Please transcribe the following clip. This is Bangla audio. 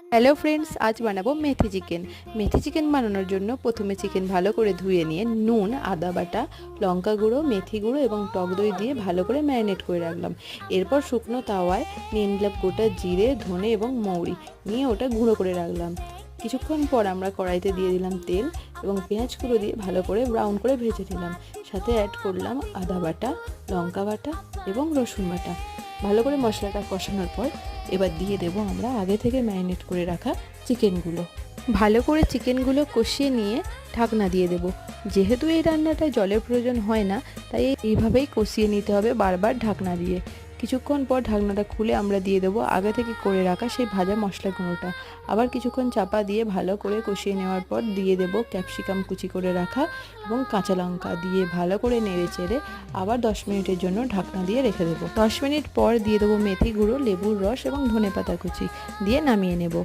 হ্যালো ফ্রেন্ডস, আজ বানাবো মেথি চিকেন। মেথি চিকেন বানানোর জন্য প্রথমে চিকেন ভালো করে ধুয়ে নিয়ে নুন, আদা বাটা, লঙ্কা গুঁড়ো, মেথি গুঁড়ো এবং টক দই দিয়ে ভালো করে ম্যারিনেট করে রাখলাম। এরপর শুকনো তাওয়ায় নিয়ে নিলাম গোটা জিরে, ধনে এবং মৌরি, নিয়ে ওটা গুঁড়ো করে রাখলাম। কিছুক্ষণ পর আমরা কড়াইতে দিয়ে দিলাম তেল এবং পেঁয়াজ কুঁড়ো দিয়ে ভালো করে ব্রাউন করে ভেজে নিলাম। সাথে অ্যাড করলাম আদা বাটা, লঙ্কা বাটা এবং রসুন বাটা। ভালো করে মশলাটা কষানোর পর এবার দিয়ে দেবো আমরা আগে থেকে ম্যারিনেট করে রাখা চিকেনগুলো। ভালো করে চিকেনগুলো কষিয়ে নিয়ে ঢাকনা দিয়ে দেবো। যেহেতু এই রান্নাটায় জলের প্রয়োজন হয় না, তাই এইভাবেই কষিয়ে নিতে হবে বারবার ঢাকনা দিয়ে। কিছুক্ষণ পর ঢাকনাটা খুলে আমরা দিয়ে দেবো আগে থেকে করে রাখা সেই ভাজা মশলা গুঁড়োটা। আবার কিছুক্ষণ চাপা দিয়ে ভালো করে কষিয়ে নেওয়ার পর দিয়ে দেবো ক্যাপসিকাম কুচি করে রাখা এবং কাঁচা লঙ্কা দিয়ে ভালো করে নেড়ে চেড়ে আবার 10 মিনিটের জন্য ঢাকনা দিয়ে রেখে দেবো। 10 মিনিট পর দিয়ে দেবো মেথি গুঁড়ো, লেবুর রস এবং ধনেপাতা কুচি দিয়ে নামিয়ে নেব।